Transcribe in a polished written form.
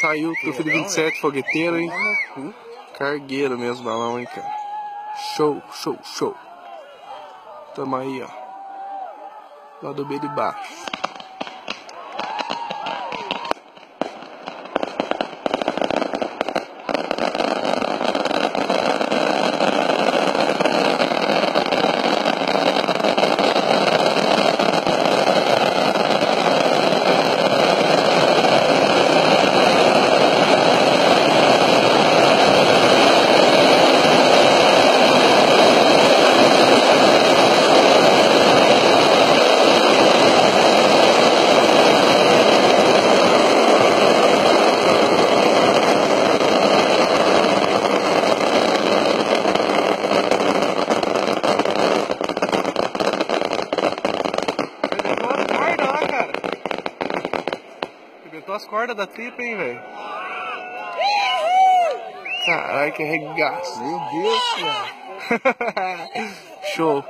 Saiu do filho 27, fogueteiro, hein? Cargueiro mesmo, balão, hein, cara? Show, show, show. Tamo aí, ó. Lado B de baixo. Arrebentou as cordas da tripa, hein, velho? Caralho, que regaço. Meu Deus, cara. Show.